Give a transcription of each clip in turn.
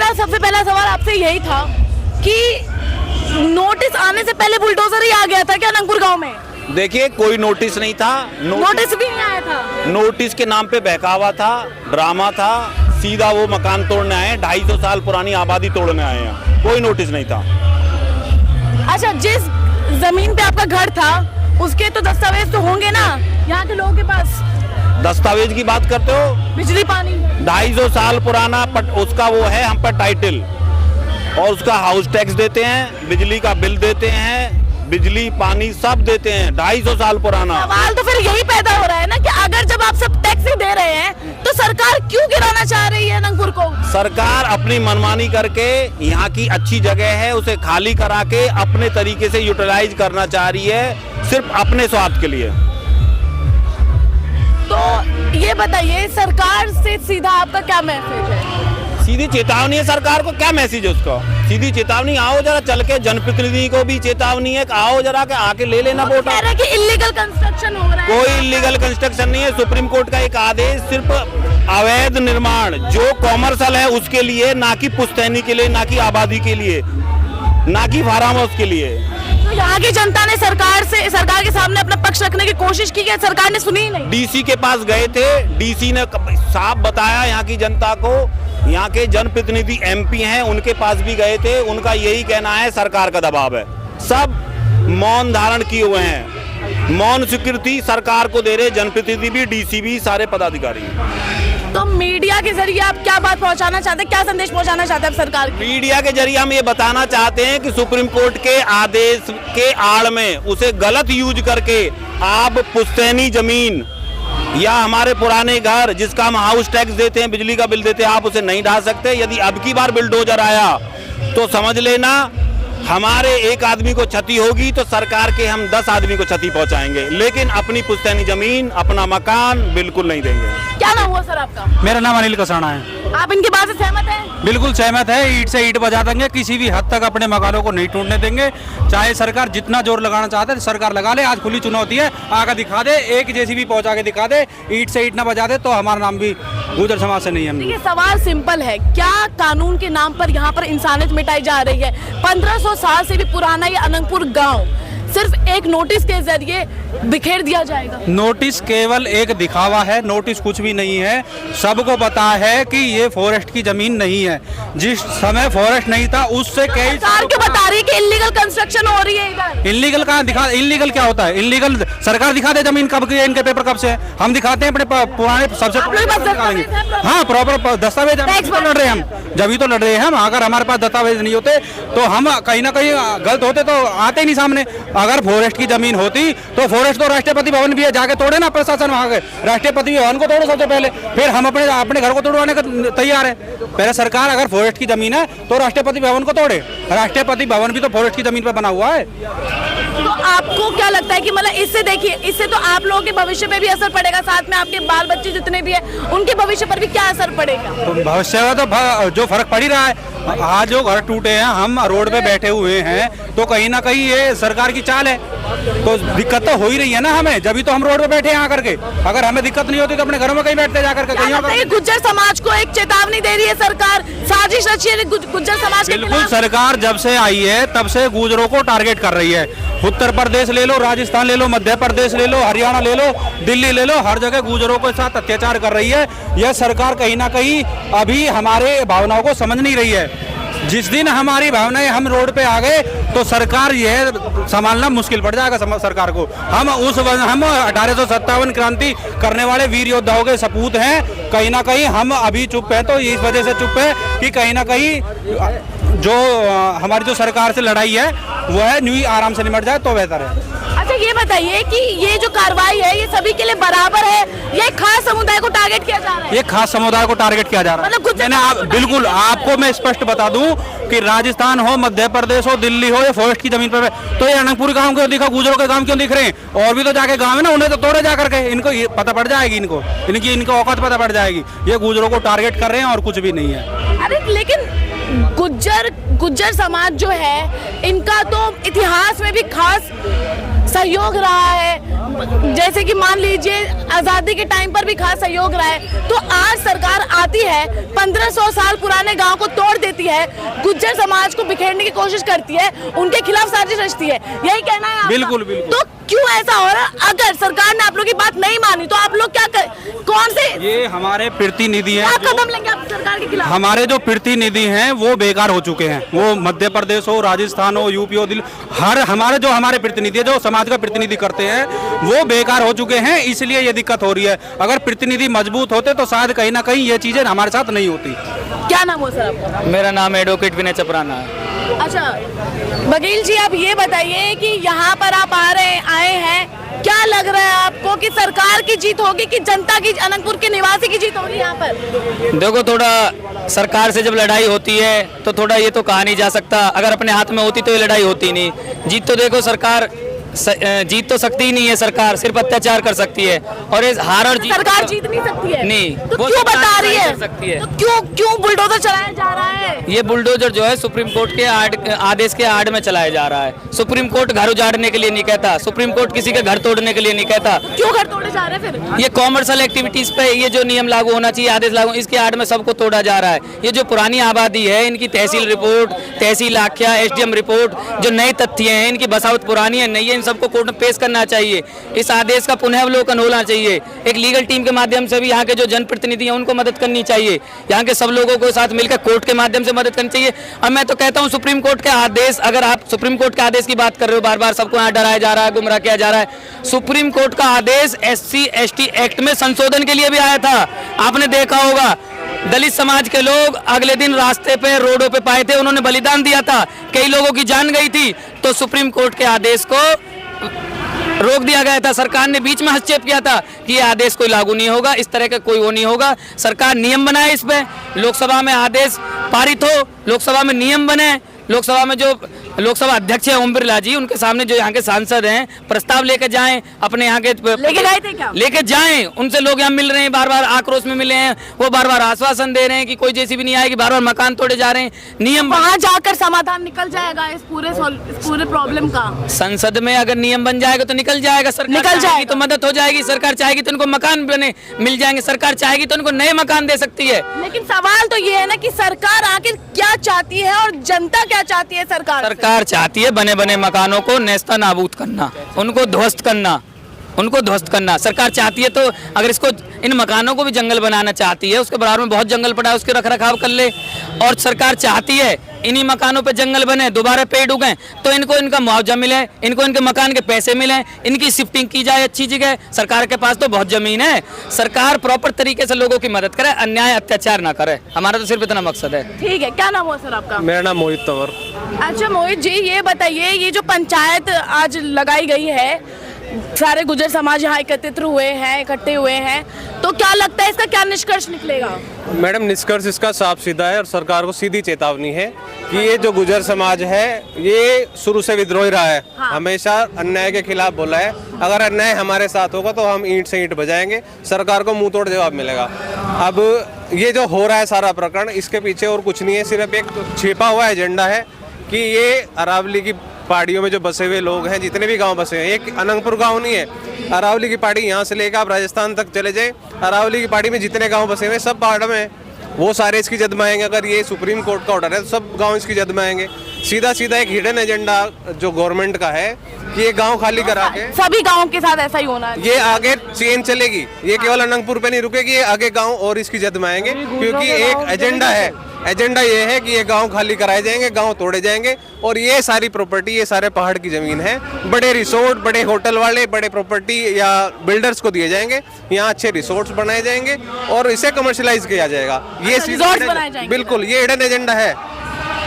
मेरा सबसे पहला सवाल आपसे यही था कि नोटिस आने से पहले बुलडोजर ही आ गया था क्या अनंगपुर गांव में? देखिए, कोई नोटिस नहीं था। नोटिस भी नहीं आया था। नोटिस के नाम पे बहकावा था, ड्रामा था। सीधा वो मकान तोड़ने आए, 250 साल पुरानी आबादी तोड़ने आए हैं। कोई नोटिस नहीं था। अच्छा, जिस जमीन पे आपका घर था उसके तो दस्तावेज तो होंगे ना यहाँ के लोगों के पास? दस्तावेज की बात करते हो? बिजली पानी 250 साल पुराना उसका वो है हम पर टाइटल, और उसका हाउस टैक्स देते हैं, बिजली का बिल देते हैं, बिजली पानी सब देते हैं। 250 साल पुराना। सवाल तो फिर यही पैदा हो रहा है ना कि अगर जब आप सब टैक्स ही दे रहे हैं तो सरकार क्यों गिराना चाह रही है अनंगपुर को? सरकार अपनी मनमानी करके यहाँ की अच्छी जगह है उसे खाली करा के अपने तरीके से यूटिलाइज करना चाह रही है, सिर्फ अपने स्वार्थ के लिए। तो ये बताइए, सरकार से सीधा आपका क्या मैसेज है? सीधी चेतावनी है सरकार को। क्या मैसेज है उसका? सीधी चेतावनी, आओ जरा चल के, जनप्रतिनिधि को भी चेतावनी है, आओ जरा के आके ले लेना वोट। कह रहे हैं कि इलीगल कंस्ट्रक्शन हो रहा है। कोई इलीगल कंस्ट्रक्शन नहीं है। सुप्रीम कोर्ट का एक आदेश सिर्फ अवैध निर्माण जो कॉमर्शियल है उसके लिए, ना कि पुश्तैनी के लिए, ना कि आबादी के लिए, ना कि फार्म हाउस के लिए। तो यहाँ की जनता ने सरकार के सामने अपना पक्ष रखने की कोशिश की है, सरकार ने सुनी ही नहीं। डीसी के पास गए थे, डीसी ने साफ बताया यहाँ की जनता को। यहाँ के जनप्रतिनिधि एमपी हैं, उनके पास भी गए थे, उनका यही कहना है सरकार का दबाव है। सब मौन धारण किए हुए हैं, मौन स्वीकृति सरकार को दे रहे, जनप्रतिनिधि भी, डीसी भी, सारे पदाधिकारी। तो मीडिया के जरिए आप क्या बात पहुंचाना चाहते हैं, क्या संदेश पहुंचाना चाहते हैं सरकार को? मीडिया के जरिए हम ये बताना चाहते हैं कि सुप्रीम कोर्ट के आदेश के आड़ में उसे गलत यूज करके आप पुश्तैनी जमीन या हमारे पुराने घर जिसका हम हाउस टैक्स देते हैं, बिजली का बिल देते हैं, आप उसे नहीं ढा सकते। यदि अब की बार बुलडोजर आया तो समझ लेना हमारे एक आदमी को क्षति होगी तो सरकार के हम 10 आदमी को क्षति पहुंचाएंगे, लेकिन अपनी पुश्तैनी जमीन, अपना मकान बिल्कुल नहीं देंगे। क्या नाम हुआ सर आपका? मेरा नाम अनिल कसाना है। आप इनकी बात से सहमत हैं? बिल्कुल सहमत है। ईंट से ईंट बजा देंगे, किसी भी हद तक अपने मकानों को नहीं टूटने देंगे। चाहे सरकार जितना जोर लगाना चाहते है सरकार लगा ले। आज खुली चुनौती है, आगे दिखा दे, एक जेसीबी पहुंचा के दिखा दे, ईंट से ईंट ना बजा दे तो हमारा नाम भी गुर्जर समाज से नहीं है। देखिए, सवाल सिंपल है, क्या कानून के नाम पर यहाँ पर इंसानियत मिटाई जा रही है? 1500 साल से भी पुराना ये अनंगपुर गांव सिर्फ एक नोटिस के जरिए बिखेर दिया जाएगा। नोटिस केवल एक दिखावा है, नोटिस कुछ भी नहीं है। सबको पता है कि ये फॉरेस्ट की जमीन नहीं है। जिस समय फॉरेस्ट नहीं था उससे कई सरकार क्यों बता रही है कि इलीगल कंस्ट्रक्शन हो रही है इधर? इलीगल कहाँ दिखा? इलीगल क्या होता है? इलीगल सरकार दिखा दे जमीन कब की है, इनके पेपर कब से है। हम दिखाते हैं अपने पुराने सबसे। हाँ, प्रॉपर दस्तावेज लड़ रहे हैं हम, जब तो लड़ रहे हैं हम। अगर हमारे पास दस्तावेज नहीं होते तो हम कहीं ना कहीं गलत होते तो आते ही नहीं सामने। अगर फॉरेस्ट की जमीन होती तो फॉरेस्ट तो राष्ट्रपति भवन भी है, जाके तोड़े ना प्रशासन वहां के। राष्ट्रपति भवन को तोड़ो सबसे पहले, फिर हम अपने घर को तोड़वाने का तैयार है। पहले सरकार अगर फॉरेस्ट की जमीन है तो राष्ट्रपति भवन को तोड़े। राष्ट्रपति भवन भी तो फॉरेस्ट की जमीन पर बना हुआ है। तो आपको क्या लगता है कि मतलब इससे, देखिए, इससे तो आप लोगों के भविष्य पे भी असर पड़ेगा, साथ में आपके बाल बच्चे जितने भी हैं उनके भविष्य पर भी क्या असर पड़ेगा? तो भविष्य में तो जो फर्क पड़ ही रहा है। आज जो घर टूटे हैं, हम रोड पे बैठे हुए हैं, तो कहीं ना कहीं ये सरकार की चाल है। तो दिक्कत तो हो ही रही है ना हमें, जब तो हम रोड पे बैठे हैं आकर के। अगर हमें दिक्कत नहीं होती तो अपने घरों में कहीं बैठते जाकर के। कहीं गुज्जर समाज को एक चेतावनी दे रही है सरकार, साजिश रची है गुज्जर समाज के बिल्कुल। सरकार जब से आई है तब से गुजरों को टारगेट कर रही है। उत्तर प्रदेश ले लो, राजस्थान ले लो, मध्य प्रदेश ले लो, हरियाणा ले लो, दिल्ली ले लो, हर जगह गुजरों के साथ अत्याचार कर रही है। यह सरकार कहीं ना कहीं अभी हमारे भावनाओं को समझ नहीं रही है। जिस दिन हमारी भावनाएं, हम रोड पे आ गए तो सरकार यह संभालना मुश्किल पड़ जाएगा सरकार को। हम 1857 क्रांति करने वाले वीर योद्धाओं के सपूत हैं। कहीं ना कहीं हम अभी चुप हैं, तो इस वजह से चुप है कि कहीं ना कहीं जो हमारी जो सरकार से लड़ाई है वो है न्यू आराम से निमट जाए तो बेहतर है। अच्छा, ये बताइए कि ये जो कार्रवाई है ये सभी के लिए बराबर है या एक खास समुदाय को टारगेट किया जा रहा है? एक खास समुदाय को टारगेट किया जा रहा है। मतलब बिल्कुल आपको मैं स्पष्ट बता दूं कि राजस्थान हो, मध्य प्रदेश हो, दिल्ली हो, या फॉरेस्ट की जमीन पर तो ये अनंगपुर गांव क्यों दिखा, गुजरों के गांव क्यों दिख रहे हैं? और भी तो जाके गांव है ना, उन्हें तो तोड़े जा करके। इनको ये पता पड़ जाएगी, इनकी औकात पता पड़ जाएगी। ये गुजरों को टारगेट कर रहे हैं और कुछ भी नहीं है। अरे लेकिन गुज्जर समाज जो है इनका तो इतिहास में भी खास सहयोग रहा है, जैसे कि मान लीजिए आजादी के टाइम पर भी खास सहयोग रहा है, तो आज सरकार आती है 1500 साल पुराने गांव को तोड़ देती है, गुज्जर समाज को बिखेरने की कोशिश करती है, उनके खिलाफ साजिश रचती है, यही कहना है आपका? बिल्कुल, बिल्कुल। तो क्यों ऐसा हो रहा है? अगर सरकार ने आप लोग की बात नहीं मानी तो आप लोग क्या कर, कौन से ये हमारे प्रतिनिधि हैं, क्या कदम लेंगे आप सरकार के खिलाफ? हमारे जो प्रतिनिधि हैं वो बेकार हो चुके हैं। वो मध्य प्रदेश हो, राजस्थान हो, यूपी हो, दिल्ली, हमारे प्रतिनिधि जो समाज का प्रतिनिधि करते हैं वो बेकार हो चुके हैं, इसलिए ये दिक्कत हो रही है। अगर प्रतिनिधि मजबूत होते तो शायद कहीं ना कहीं ये चीजें हमारे साथ नहीं होती। क्या नाम हो सर आपका? मेरा नाम एडवोकेट विनय चपराना है। अच्छा बघेल जी, आप ये बताइए कि यहाँ पर आप आए हैं, क्या लग रहा है आपको कि सरकार की जीत होगी कि जनता की, अनंतपुर के निवासी की जीत होगी यहाँ पर? देखो, थोड़ा सरकार से जब लड़ाई होती है तो थोड़ा ये तो कहा नहीं जा सकता, अगर अपने हाथ में होती तो ये लड़ाई होती नहीं। जीत तो देखो सरकार जीत तो सकती ही नहीं है, सरकार सिर्फ अत्याचार कर सकती है, और इस हार और जीत सरकार जीत नहीं सकती है? नहीं, तो वो क्यों सरकार बता रही नहीं है? कर सकती है। तो क्यों बुलडोजर चलाया जा रहा है? ये बुलडोजर जो है सुप्रीम कोर्ट के आदेश के आड़ में चलाया जा रहा है। सुप्रीम कोर्ट घर उजाड़ने के लिए नहीं कहता, सुप्रीम कोर्ट किसी के घर तोड़ने के लिए नहीं कहता। क्यों घर तोड़े जा रहे हैं फिर? ये कॉमर्शियल एक्टिविटीज पे ये जो नियम लागू होना चाहिए, आदेश लागू, इसके आड़ में सबको तोड़ा जा रहा है। ये जो पुरानी आबादी है, इनकी तहसील रिपोर्ट, तहसील आख्या, एसडीएम रिपोर्ट, जो नए तथ्य हैं, इनकी बसावट पुरानी है, नई है, इन सबको कोर्ट में पेश करना चाहिए। इस आदेश का पुनः अवलोकन होना चाहिए। एक लीगल टीम के माध्यम से भी यहाँ के जो जनप्रतिनिधि हैं उनको मदद करनी चाहिए। यहाँ के सब लोगों को साथ मिलकर कोर्ट के माध्यम से मदद करनी चाहिए। अब मैं तो कहता हूँ सुप्रीम कोर्ट के आदेश, अगर आप सुप्रीम कोर्ट के आदेश की बात कर रहे हो, बार बार सबको यहाँ डराया जा रहा है, गुमराह किया जा रहा है। सुप्रीम कोर्ट का आदेश SC/ST एक्ट में संशोधन के लिए भी आया था। आपने देखा होगा, दलित समाज के लोग अगले दिन रास्ते पे, रोडों पे पाए थे, उन्होंने बलिदान दिया था, कई लोगों की जान गई थी, तो सुप्रीम कोर्ट के आदेश को रोक दिया गया था। सरकार ने बीच में हस्तक्षेप किया था कि ये आदेश कोई लागू नहीं होगा, इस तरह का कोई वो नहीं होगा। सरकार नियम बनाए, इस पे लोकसभा में आदेश पारित हो, लोकसभा में नियम बने, लोकसभा में जो लोकसभा अध्यक्ष है ओम बिरला जी, उनके सामने जो यहाँ के सांसद हैं प्रस्ताव लेके जाएं, अपने यहाँ के लेके गए थे क्या? लेके जाएं, उनसे लोग यहाँ मिल रहे हैं, बार बार आक्रोश में मिले हैं, वो बार बार आश्वासन दे रहे हैं कि कोई जेसीबी नहीं आएगी, बार बार मकान तोड़े जा रहे हैं। नियम वहाँ जाकर समाधान निकल जाएगा इस पूरे प्रॉब्लम का। संसद में अगर नियम बन जाएगा तो निकल जाएगा, सरकार निकल जाएगी तो मदद हो जाएगी, सरकार चाहेगी तो उनको मकान बने मिल जाएंगे, सरकार चाहेगी तो उनको नए मकान दे सकती है। लेकिन सवाल तो ये है ना कि सरकार आखिर क्या चाहती है और जनता क्या चाहती है? सरकार चाहती है बने बने मकानों को नेस्ता नाबूद करना, उनको ध्वस्त करना। सरकार चाहती है तो अगर इसको, इन मकानों को भी जंगल बनाना चाहती है, उसके बराबर में बहुत जंगल पड़ा है, उसके रख रखाव कर ले। और सरकार चाहती है इन्हीं मकानों पे जंगल बने, दोबारा पेड़ उगे, तो इनको इनका मुआवजा मिले, इनको इनके मकान के पैसे मिले, इनकी शिफ्टिंग की जाए अच्छी जगह। सरकार के पास तो बहुत जमीन है, सरकार प्रॉपर तरीके से लोगों की मदद करे, अन्याय अत्याचार ना करे। हमारा तो सिर्फ इतना मकसद है। ठीक है, क्या नाम हुआ सर आपका? मेरा नाम मोहित तंवर। अच्छा मोहित जी, ये बताइए, ये जो पंचायत आज लगाई गई है, सारे गुजर समाज यहाँ इकट्ठे हुए हैं, तो क्या लगता है इसका क्या निष्कर्ष निकलेगा? मैडम, निष्कर्ष इसका साफ सीधा है और सरकार को सीधी चेतावनी है कि ये जो गुजर समाज है ये शुरू से विद्रोही रहा है। हाँ। हमेशा अन्याय के खिलाफ बोला है। अगर अन्याय हमारे साथ होगा तो हम ईंट से ईंट बजाएंगे, सरकार को मुंह तोड़ जवाब मिलेगा। अब ये जो हो रहा है सारा प्रकरण, इसके पीछे और कुछ नहीं है, सिर्फ एक छिपा हुआ एजेंडा है कि ये अरावली की पहाड़ियों में जो बसे हुए लोग हैं, जितने भी गांव बसे हैं, एक अनंतपुर गांव नहीं है, अरावली की पहाड़ी, यहाँ से लेकर आप राजस्थान तक चले जाए, अरावली की पहाड़ी में जितने गांव बसे हुए सब पहाड़ में, वो सारे इसकी जद में आएंगे। अगर ये सुप्रीम कोर्ट का ऑर्डर है तो सब गांव इसकी जद में आएंगे। सीधा एक हिडन एजेंडा जो गवर्नमेंट का है कि ये गांव खाली करा के सभी गाँव के साथ ऐसा ही होना है। ये आगे चेन चलेगी, ये केवल अनंतपुर पे नहीं रुकेगी, ये आगे गांव और इसकी जद में आएंगे, क्योंकि एक एजेंडा है। एजेंडा ये है कि ये गांव खाली कराए जाएंगे, गांव तोड़े जाएंगे, और ये सारी प्रॉपर्टी, ये सारे पहाड़ की जमीन है, बड़े रिसोर्ट, बड़े होटल वाले, बड़े प्रॉपर्टी या बिल्डर्स को दिए जाएंगे। यहाँ अच्छे रिसोर्ट्स बनाए जाएंगे और इसे कमर्शलाइज किया जाएगा। ये रिसोर्ट्स बनाए जाएंगे? बिल्कुल, ये हिडन एजेंडा है।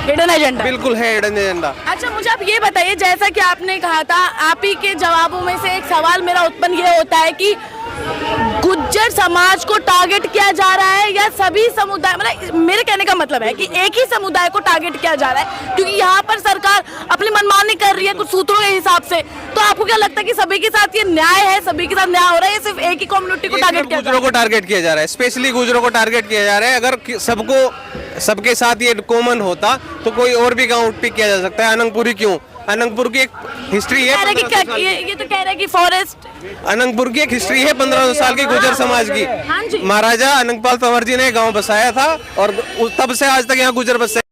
हिडन एजेंडा बिल्कुल है, हिडन एजेंडा। अच्छा, मुझे आप ये बताइए, जैसा कि आपने कहा था, आप ही के जवाबों में से एक सवाल मेरा उत्पन्न ये होता है कि गुज्जर समाज को टारगेट किया जा रहा है या सभी समुदाय, मतलब मेरे कहने का मतलब है कि एक ही समुदाय को टारगेट किया जा रहा है, क्योंकि यहाँ पर सरकार अपनी मनमानी कर रही है कुछ सूत्रों के हिसाब से। तो आपको क्या लगता है कि सभी के साथ ये न्याय है, सभी के साथ न्याय हो रहा है, सिर्फ एक ही कम्युनिटी को टारगेट किया जा रहा है? गुजरों को टारगेट किया जा रहा है, स्पेशली गुजरों को टारगेट किया जा रहा है। अगर सबके साथ ये कॉमन होता तो कोई और भी गाँव पिक किया जा सकता है। अनंतपुरी क्यों, अनंतपुर की एक हिस्ट्री है। कह रहे कि 1500 साल की। ये तो कह रहे कि फॉरेस्ट अनंतपुर की एक हिस्ट्री है 1500 साल की गुर्जर समाज हाँ जी। की। महाराजा अनंतपाल तंवर जी ने गांव बसाया था और तब से आज तक यहाँ गुर्जर बसे।